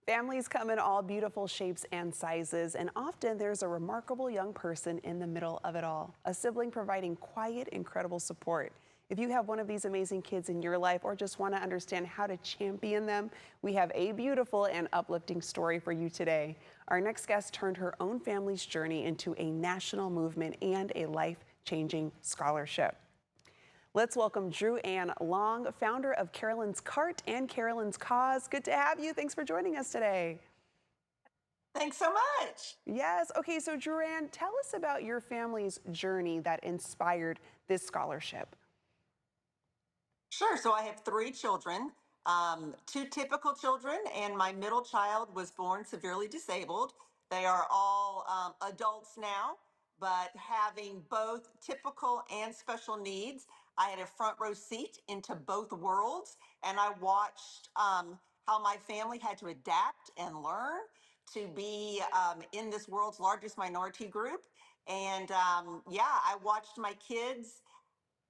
Families come in all beautiful shapes and sizes, and often there's a remarkable young person in the middle of it all, a sibling providing quiet, incredible support. If you have one of these amazing kids in your life or just want to understand how to champion them, we have a beautiful and uplifting story for you today. Our next guest turned her own family's journey into a national movement and a life-changing scholarship. Let's welcome Drew Ann Long, founder of Carolyn's Cart and Carolyn's Cause. Good to have you. Thanks for joining us today. Thanks so much. Yes. Okay, so Drew Ann, tell us about your family's journey that inspired this scholarship. Sure. So I have three children, two typical children, and my middle child was born severely disabled. They are all adults now, but having both typical and special needs, I had a front row seat into both worlds, and I watched how my family had to adapt and learn to be in this world's largest minority group. And yeah, I watched my kids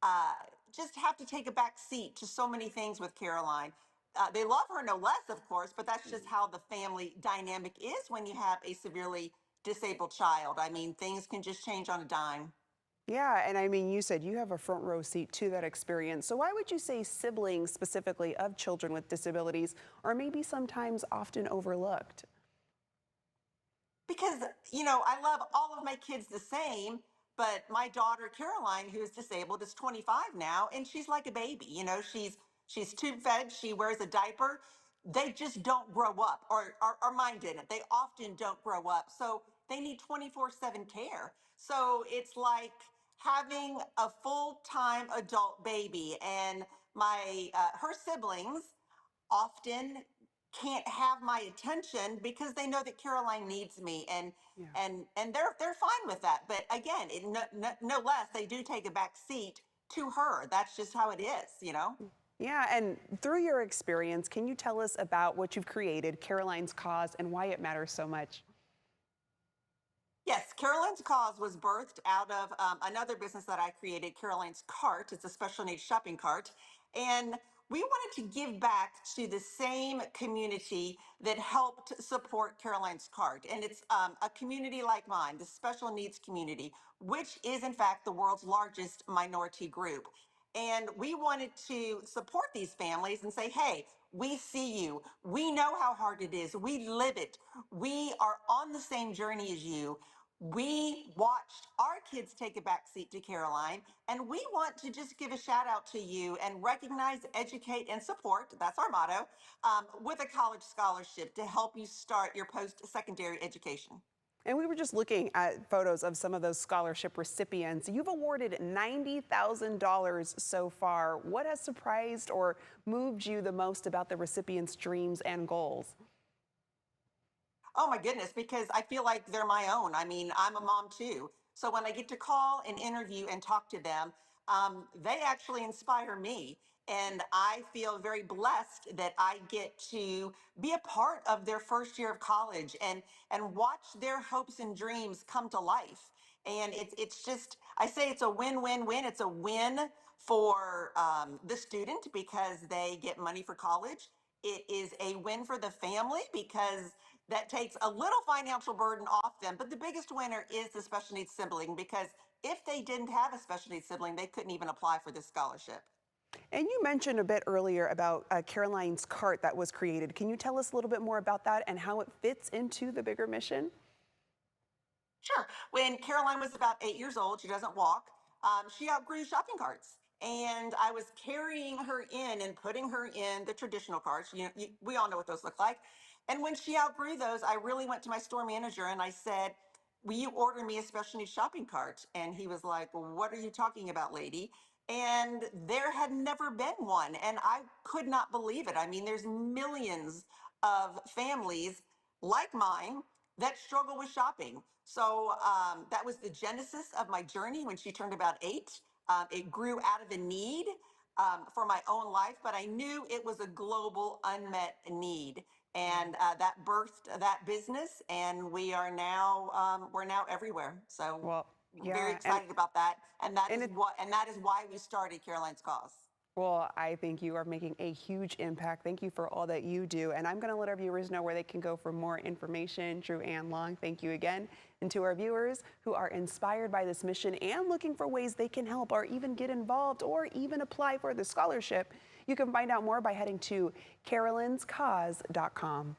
uh, just have to take a back seat to so many things with Caroline. They love her no less, of course, but that's just how the family dynamic is when you have a severely disabled child. I mean, things can just change on a dime. Yeah, and I mean, you said you have a front row seat to that experience. So why would you say siblings specifically of children with disabilities are maybe sometimes often overlooked? Because I love all of my kids the same, but my daughter Caroline, who is disabled, is 25 now, and she's like a baby. She's tube fed, she wears a diaper. They just don't grow up, or mine didn't. They often don't grow up, so they need 24/7 care. So it's like having a full-time adult baby, and my her siblings often can't have my attention because they know that Caroline needs me, and Yeah. they're fine with that. But again, no less, they do take a back seat to her. That's just how it is. Yeah, and through your experience, can you tell us about what you've created, Caroline's Cause, and why it matters so much? Yes, Caroline's Cause was birthed out of another business that I created, Caroline's Cart. It's a special needs shopping cart. And we wanted to give back to the same community that helped support Caroline's Cart. And it's a community like mine, the special needs community, which is, in fact, the world's largest minority group. And we wanted to support these families and say, hey, we see you. We know how hard it is. We live it. We are on the same journey as you. We watched our kids take a back seat to Caroline, and we want to just give a shout out to you and recognize, educate, and support. That's our motto, with a college scholarship to help you start your post secondary education. And we were just looking at photos of some of those scholarship recipients. You've awarded $90,000 so far. What has surprised or moved you the most about the recipients' dreams and goals? Oh my goodness, because I feel like they're my own. I mean, I'm a mom too. So when I get to call and interview and talk to them, they actually inspire me. And I feel very blessed that I get to be a part of their first year of college and watch their hopes and dreams come to life. And it's just, I say it's a win-win-win. It's a win for the student because they get money for college. It is a win for the family because that takes a little financial burden off them. But the biggest winner is the special needs sibling, because if they didn't have a special needs sibling, they couldn't even apply for this scholarship. And you mentioned a bit earlier about Caroline's Cart that was created. Can you tell us a little bit more about that and how it fits into the bigger mission? Sure. When Caroline was about 8 years old, she doesn't walk. She outgrew shopping carts. And I was carrying her in and putting her in the traditional carts. We all know what those look like. And when she outgrew those, I really went to my store manager and I said, will you order me a special needs shopping cart? And he was like, well, what are you talking about, lady? And there had never been one. And I could not believe it. I mean, there's millions of families like mine that struggle with shopping. So that was the genesis of my journey when she turned about 8. It grew out of a need for my own life, but I knew it was a global unmet need. And that birthed that business, and we're now everywhere. So Well, very yeah, excited about that, and that and is it why we started Caroline's Cause. Well, I think you are making a huge impact. Thank you for all that you do. And I'm going to let our viewers know where they can go for more information. Drew Ann Long, thank you again. And to our viewers who are inspired by this mission and looking for ways they can help or even get involved or even apply for the scholarship, you can find out more by heading to carolinscause.com.